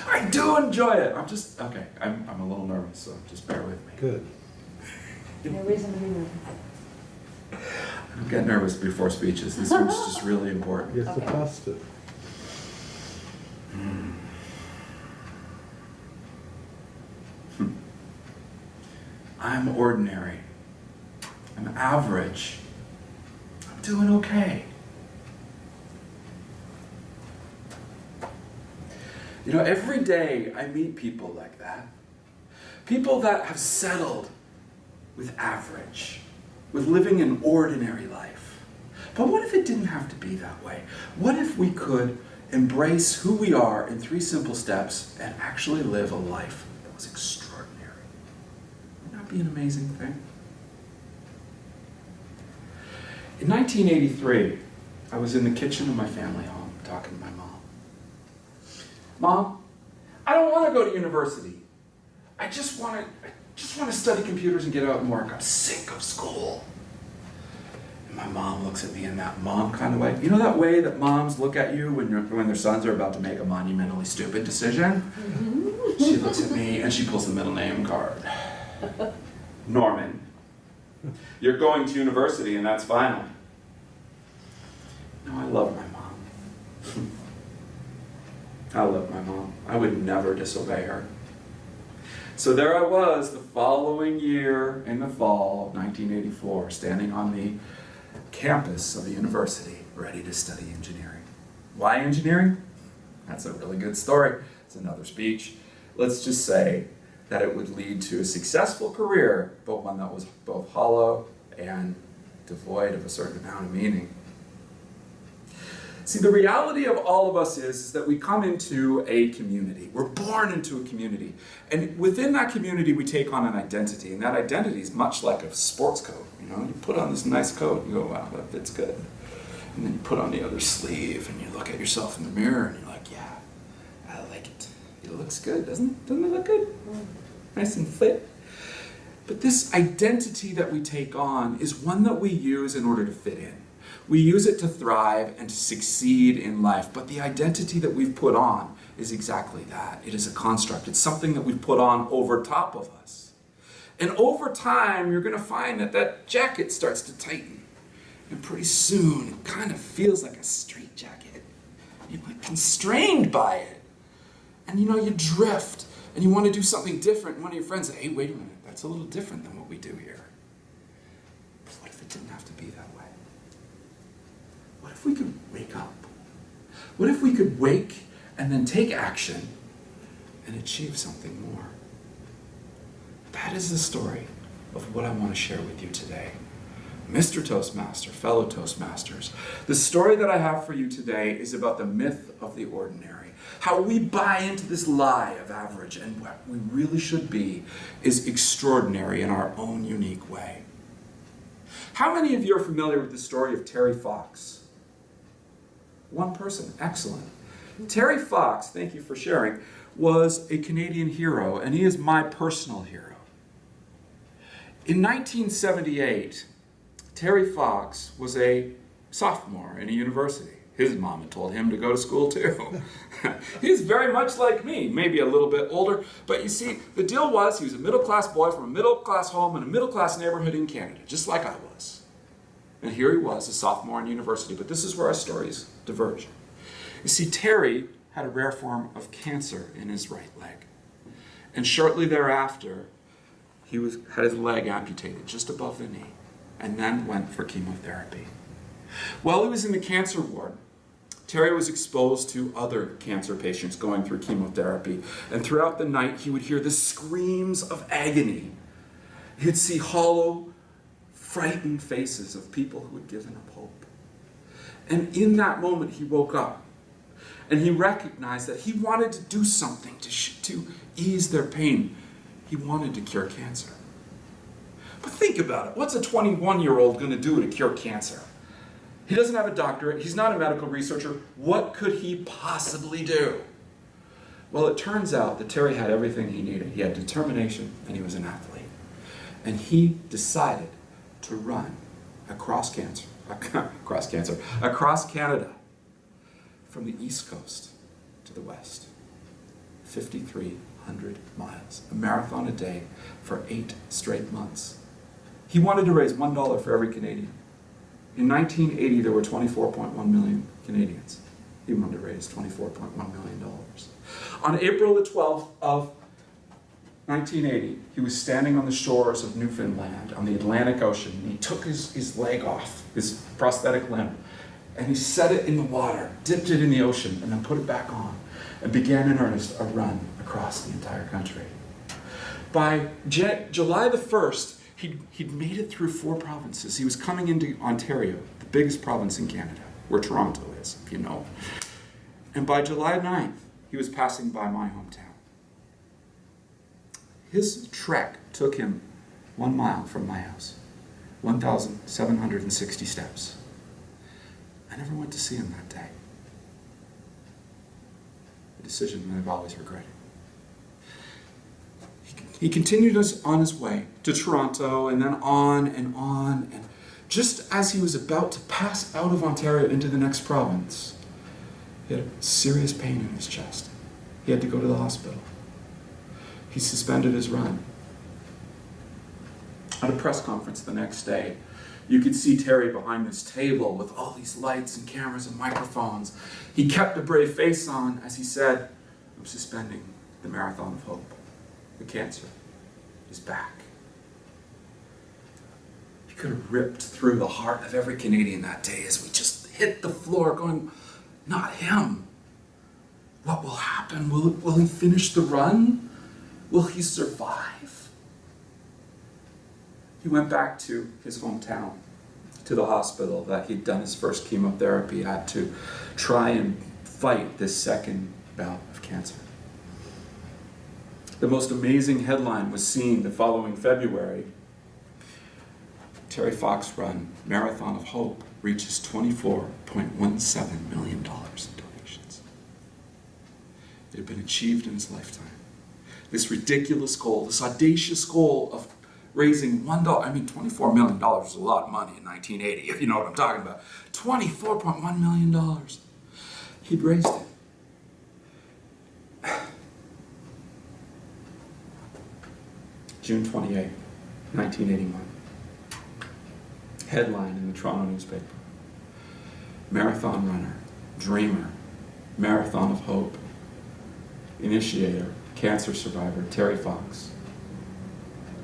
I do enjoy it. I'm just, okay, I'm a little nervous, so just bear with me. Good. No reason to be nervous. I don't get nervous before speeches. This one's just really important. You're Okay. supposed to. I'm ordinary. I'm average. I'm doing okay. You know, every day I meet people like that. People that have settled with average, with living an ordinary life. But what if it didn't have to be that way? What if we could embrace who we are in 3 simple steps and actually live a life that was extraordinary? Wouldn't that be an amazing thing? In 1983, I was in the kitchen of my family home talking to my mom. Mom, I don't want to go to university. I just want to study computers and get out and work. I'm sick of school. And my mom looks at me in that mom kind of way. You know that way that moms look at you when their sons are about to make a monumentally stupid decision? She looks at me and she pulls the middle name card. Norman. You're going to university and that's final. No, I love my mom. I love my mom. I would never disobey her. So there I was the following year in the fall of 1984, standing on the campus of the university, ready to study engineering. Why engineering? That's a really good story. It's another speech. Let's just say that it would lead to a successful career, but one that was both hollow and devoid of a certain amount of meaning. See, the reality of all of us is that we come into a community. We're born into a community. And within that community, we take on an identity. And that identity is much like a sports coat. You know, you put on this nice coat and you go, wow, that fits good. And then you put on the other sleeve and you look at yourself in the mirror and you're like, yeah, I like it. It looks good, doesn't it? Doesn't it look good? Nice and fit. But this identity that we take on is one that we use in order to fit in. We use it to thrive and to succeed in life, but the identity that we've put on is exactly that. It is a construct. It's something that we've put on over top of us. And over time, you're going to find that that jacket starts to tighten. And pretty soon, it kind of feels like a straitjacket. You're like constrained by it. And you know, you drift, and you want to do something different. And one of your friends says, hey, wait a minute, that's a little different than what we do here. But what if it didn't have to be that way? What if we could wake up? What if we could wake and then take action and achieve something more? That is the story of what I want to share with you today. Mr. Toastmaster, fellow Toastmasters, the story that I have for you today is about the myth of the ordinary. How we buy into this lie of average, and what we really should be is extraordinary in our own unique way. How many of you are familiar with the story of Terry Fox? One person, excellent. Terry Fox, thank you for sharing, was a Canadian hero, and he is my personal hero. In 1978, Terry Fox was a sophomore in a university. His mom had told him to go to school too. He's very much like me, maybe a little bit older, but you see, the deal was he was a middle-class boy from a middle-class home in a middle-class neighborhood in Canada, just like I was. And here he was, a sophomore in university, but this is where our stories diverge. You see, Terry had a rare form of cancer in his right leg. And shortly thereafter, he had his leg amputated just above the knee, and then went for chemotherapy. While he was in the cancer ward, Terry was exposed to other cancer patients going through chemotherapy, and throughout the night he would hear the screams of agony. He'd see hollow, frightened faces of people who had given up hope. And in that moment he woke up, and he recognized that he wanted to do something to ease their pain. He wanted to cure cancer. But think about it. What's a 21-year-old going to do to cure cancer? He doesn't have a doctorate. He's not a medical researcher. What could he possibly do? Well, it turns out that Terry had everything he needed. He had determination, and he was an athlete. And he decided to for from the East Coast to the West. 5,300 miles, a marathon a day for 8 straight months. He wanted to raise $1 for every Canadian. In 1980, there were 24.1 million Canadians. He wanted to raise $24.1 million. On April the 12th of 1980, he was standing on the shores of Newfoundland on the Atlantic Ocean, and he took his leg off, his prosthetic limb, and he set it in the water, dipped it in the ocean, and then put it back on, and began in earnest a run across the entire country. By July the 1st, he'd made it through 4 provinces. He was coming into Ontario, the biggest province in Canada, where Toronto is, if you know. And by July 9th, he was passing by my hometown. His trek took him 1 mile from my house, 1,760 steps. I never went to see him that day. A decision that I've always regretted. He continued on his way to Toronto and then on, and just as he was about to pass out of Ontario into the next province, he had serious pain in his chest. He had to go to the hospital. He suspended his run. At a press conference the next day, you could see Terry behind this table with all these lights and cameras and microphones. He kept a brave face on as he said, "I'm suspending the Marathon of Hope. The cancer is back." He could have ripped through the heart of every Canadian that day as we just hit the floor going, not him. What will happen? Will he finish the run? Will he survive? He went back to his hometown, to the hospital that he'd done his first chemotherapy at to try and fight this second bout of cancer. The most amazing headline was seen the following February. Terry Fox Run, Marathon of Hope, reaches $24.17 million in donations. It had been achieved in his lifetime. This ridiculous goal, this audacious goal of raising $1. I mean, $24 million was a lot of money in 1980, if you know what I'm talking about. $24.1 million. He'd raised it. June 28, 1981. Headline in the Toronto newspaper. Marathon runner, dreamer, Marathon of Hope, initiator, cancer survivor, Terry Fox,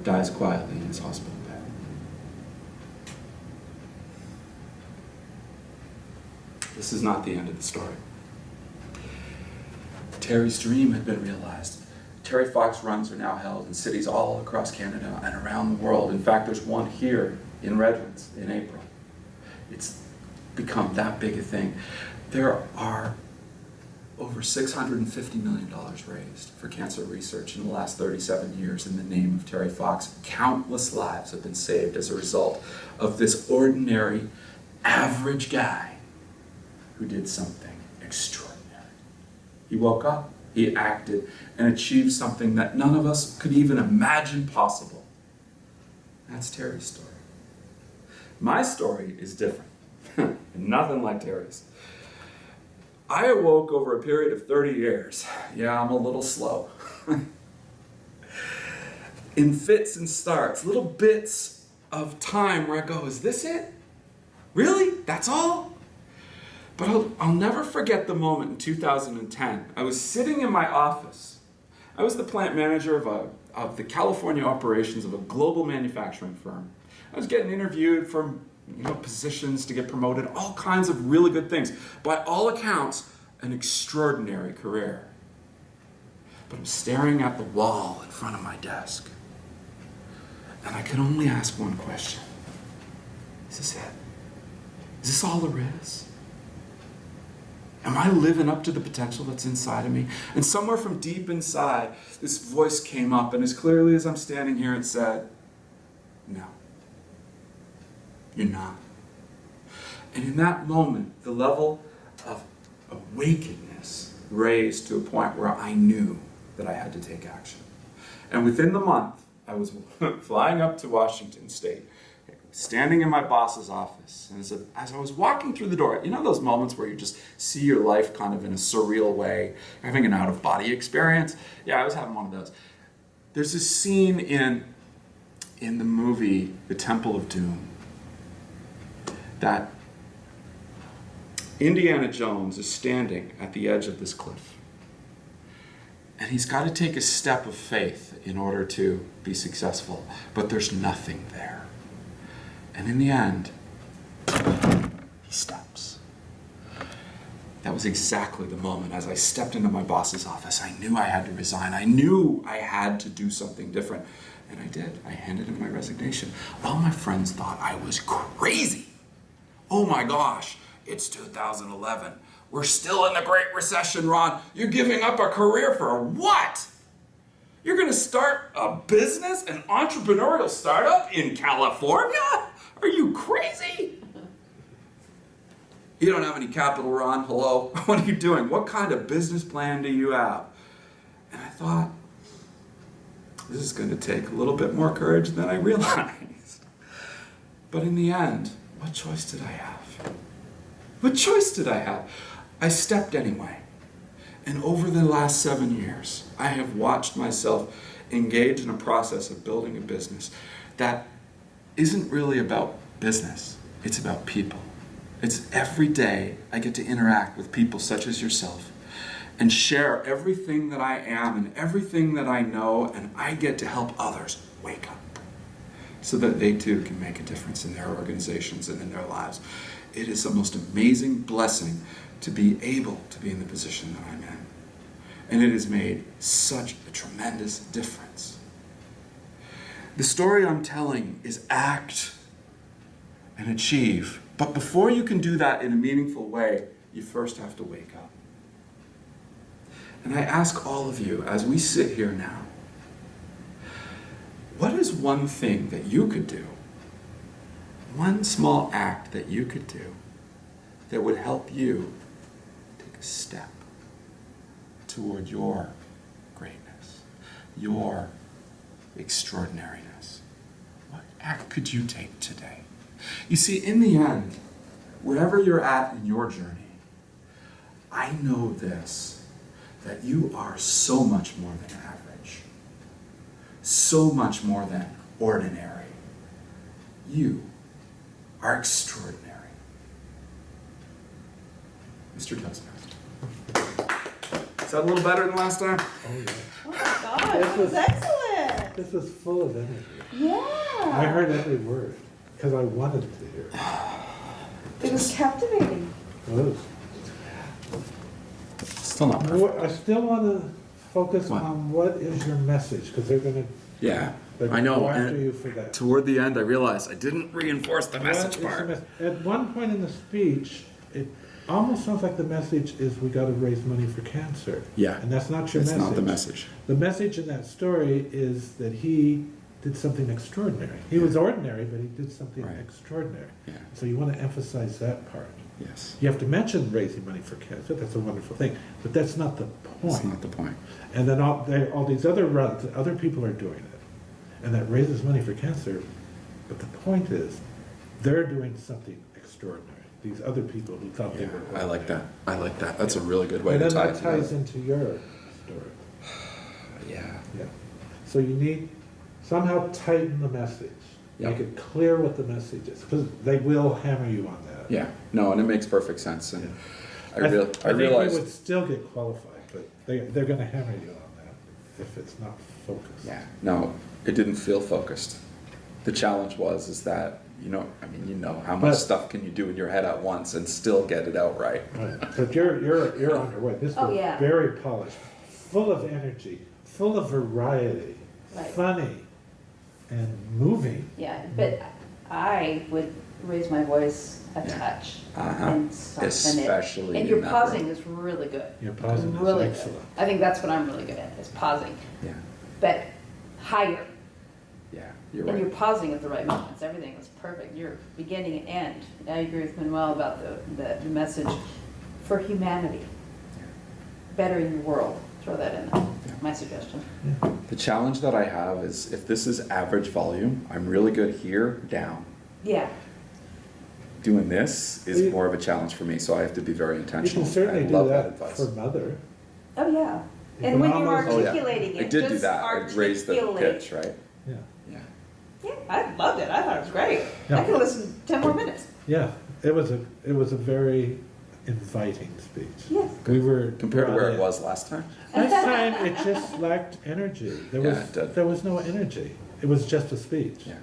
dies quietly in his hospital bed. This is not the end of the story. Terry's dream had been realized. Terry Fox runs are now held in cities all across Canada and around the world. In fact, there's one here in Redlands in April. It's become that big a thing. There are over $650 million raised for cancer research in the last 37 years in the name of Terry Fox. Countless lives have been saved as a result of this ordinary, average guy who did something extraordinary. He woke up, he acted, and achieved something that none of us could even imagine possible. That's Terry's story. My story is different. Nothing like Terry's. I awoke over a period of 30 years. Yeah, I'm a little slow. In fits and starts, little bits of time where I go, is this it? Really? That's all? But I'll never forget the moment in 2010. I was sitting in my office. I was the plant manager of the California operations of a global manufacturing firm. I was getting interviewed for positions to get promoted, all kinds of really good things. By all accounts, an extraordinary career. But I'm staring at the wall in front of my desk. And I could only ask one question. Is this it? Is this all there is? Am I living up to the potential that's inside of me? And somewhere from deep inside, this voice came up, and as clearly as I'm standing here, it said, no. You're not. And in that moment, the level of awakeness raised to a point where I knew that I had to take action. And within the month, I was flying up to Washington State, standing in my boss's office, and as I was walking through the door, you know those moments where you just see your life kind of in a surreal way, having an out-of-body experience? Yeah, I was having one of those. There's this scene in the movie The Temple of Doom that Indiana Jones is standing at the edge of this cliff. And he's got to take a step of faith in order to be successful, but there's nothing there. And in the end, he steps. That was exactly the moment. As I stepped into my boss's office, I knew I had to resign. I knew I had to do something different. And I did. I handed in my resignation. All my friends thought I was crazy. Oh my gosh, it's 2011. We're still in the Great Recession, Ron. You're giving up a career for what? You're gonna start a business, an entrepreneurial startup in California? Are you crazy? You don't have any capital, Ron. Hello? What are you doing? What kind of business plan do you have? And I thought, this is gonna take a little bit more courage than I realized. But in the end, what choice did I have? What choice did I have? I stepped anyway. And over the last 7 years, I have watched myself engage in a process of building a business that isn't really about business. It's about people. It's every day I get to interact with people such as yourself and share everything that I am and everything that I know, and I get to help others wake up so that they too can make a difference in their organizations and in their lives. It is the most amazing blessing to be able to be in the position that I'm in. And it has made such a tremendous difference. The story I'm telling is act and achieve. But before you can do that in a meaningful way, you first have to wake up. And I ask all of you, as we sit here now, what is one thing that you could do, one small act that you could do that would help you take a step toward your greatness, your extraordinariness? What act could you take today? You see, in the end, wherever you're at in your journey, I know this, that you are so much more than average, so much more than ordinary. You are extraordinary. Mr. Toastmaster. Is that a little better than last time? Oh, yeah. Oh my God, that was excellent. This was full of energy. Yeah. I heard every word because I wanted to hear it. It was captivating. It was. Still not perfect. I still want to focus What? on what is your message, because they're going Yeah, to I know. go after And you for that. toward the end, I realized I didn't reinforce the What message is the part. At one point in the speech, it almost sounds like the message is we got to raise money for cancer. Yeah. And that's not your That's message. not the message. The message in that story is that he did something extraordinary. He was ordinary, but he did something Right. extraordinary. Yeah. So you want to emphasize that part. Yes. You have to mention raising money for cancer. That's a wonderful thing, but that's not the That's point. not the point. And then all these other runs, other people are doing it, and that raises money for cancer. But the point is, they're doing something extraordinary. These other people who thought they Yeah, were. I like that. I like that. That's a really good way And to then tie that it ties together. into your story. Yeah. Yeah. So you need somehow tighten the message. Yeah. Make it clear what the message is, because they will hammer you on that. Yeah. No, and it makes perfect sense. And I think you realized. would still get qualified, but they're going to hammer you on that if it's not focused. Yeah. No, it didn't feel focused. The challenge is that, how much But- stuff can you do in your head at once and still get it out right? Right. But you're on your way. This Oh, was yeah. very polished, full of energy, full of variety, Right. funny, and moving. Yeah, but I would raise my voice a Yeah. touch Uh-huh. and soften Especially it. And in your that pausing room. is really good. Your pausing is Really good. excellent. I think that's what I'm really good at, is pausing. Yeah. But higher. Yeah. You're And right. you're pausing at the right moments. Everything is perfect. You're beginning and end. I agree with Manuel about the message for humanity. Bettering the world. Throw that in there. Yeah. My suggestion. The challenge that I have is if this is average volume, I'm really good here, down. Yeah, Doing this is You- more of a challenge for me, so I have to be very You intentional. can certainly I do love that advice. for mother. oh, yeah. You And can when you're almost- Oh, yeah. articulating it, I did do just that. I raised the articulate. pitch, right? Yeah, Yeah. Yeah, I loved it, I thought it was great. I Yeah. could listen 10 more minutes. yeah, it was a very inviting speech. Yes. We were. Compared to where brought it in. was last time? Last time, it just lacked energy. Yeah, it did. There was no energy. It was just a speech. Yeah.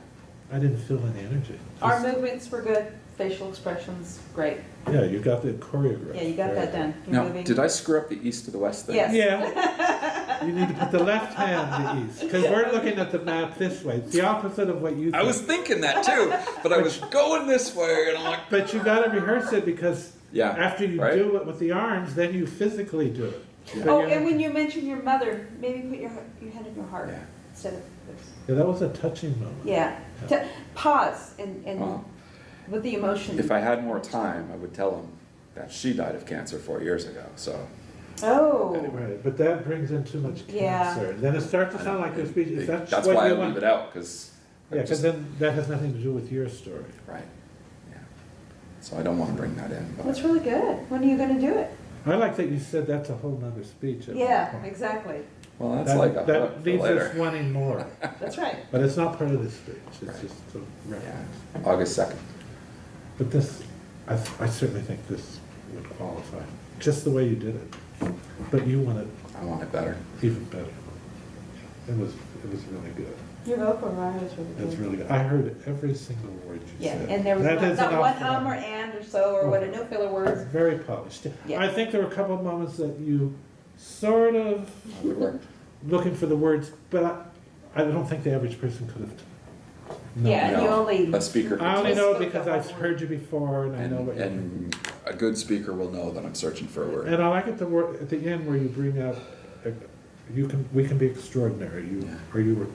I didn't feel any energy. Our Just- movements were good, facial expressions, great. Yeah, you got the choreograph. Yeah, you got that done. You're Now, moving. did I screw up the east to the west thing? Yes. Yeah. You need to put the left hand the east, because we're looking at the map this way. It's the opposite of what you think. I was thinking that too, but I was going this way, and I'm like, But you gotta rehearse it, because yeah. after you right? do it with the arms, then you physically do it. Yeah. But Oh, you're- and when you mention your mother, maybe put your hand in your heart Yeah. instead of this. Yeah, that was a touching moment. Yeah. Pause and Well, with the emotion. if I had more time, I would tell him that she died of cancer 4 years ago. So Oh, Right, but that brings in too much Yeah. cancer. Then it starts to sound like a speech. If that's what why you I want- leave it out, because Yeah, because then that has nothing to do with your story. right. Yeah. So I don't want to bring that in. But that's really good. When are you gonna do it? I like that you said that's a whole nother speech. at one Yeah, point. exactly. well, that's That, like a hook that for leaves later. us wanting more, That's right. but it's not part of the speech. It's Right. just a reference. Yeah. August 2nd. But this, I certainly think this would qualify, just the way you did it. But you want it I want it better. even better. It was really good. Your vocal rhyme is really It was good. really good. I heard every single word you Yeah, said. and there was That is not an one awful or and or so or what, no filler words. Very polished. Yeah. I think there were a couple of moments that you sort of That would work. looking for the words, but I don't think the average person could have. known. Yeah, and you No, only. a speaker could I only tell. know Spoke because the I've whole heard you before and I know what you're. And a good speaker will know that I'm searching for a word. And I like at the word at the end where you bring out, we can be extraordinary. Yeah. Or you were,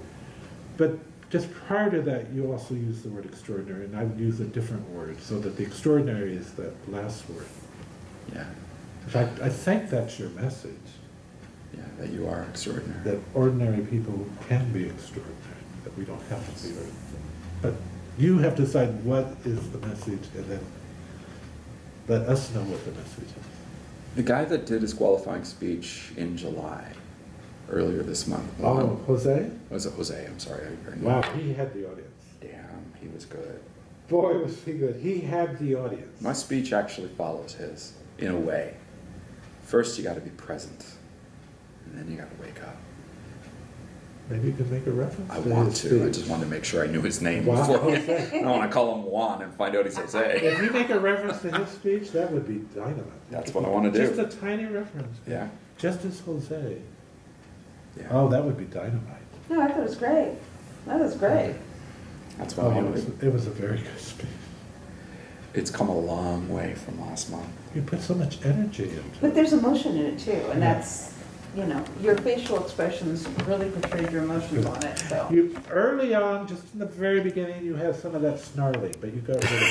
but just prior to that, you also use the word extraordinary, and I would use a different word so that the extraordinary is that last word. Yeah. In fact, I think that's your message, Yeah, that you are extraordinary. that ordinary people can be extraordinary, that we don't have to be ordinary. But you have to decide what is the message, and then let us know what the message is. The guy that did his qualifying speech in July, earlier this month. Oh, Jose? Was it Jose? I'm sorry. I Wow, he had the audience. Damn, he was good. Boy, was he good. He had the audience. My speech actually follows his, in a way. First, you got to be present, and then you got to wake up. Maybe you can make a reference I to want his to. I speech. just wanted to make sure I knew his name Wow, before. Jose. I don't want to call him Juan and find out he's Jose. If you make a reference to his speech, that would be dynamite. That's what I want to Just do. a tiny reference. Yeah. Just as Jose. Yeah. Oh, that would be dynamite. No, I thought it was great. That was great. That's what Oh, I it want was, to do. it was a very good speech. It's come a long way from last month. You put so much energy into But it. there's emotion in it too, and Yeah. that's, you know, your facial expressions really portrayed your emotions on it, so. You, early on, just in the very beginning, you have some of that snarling, but you got rid of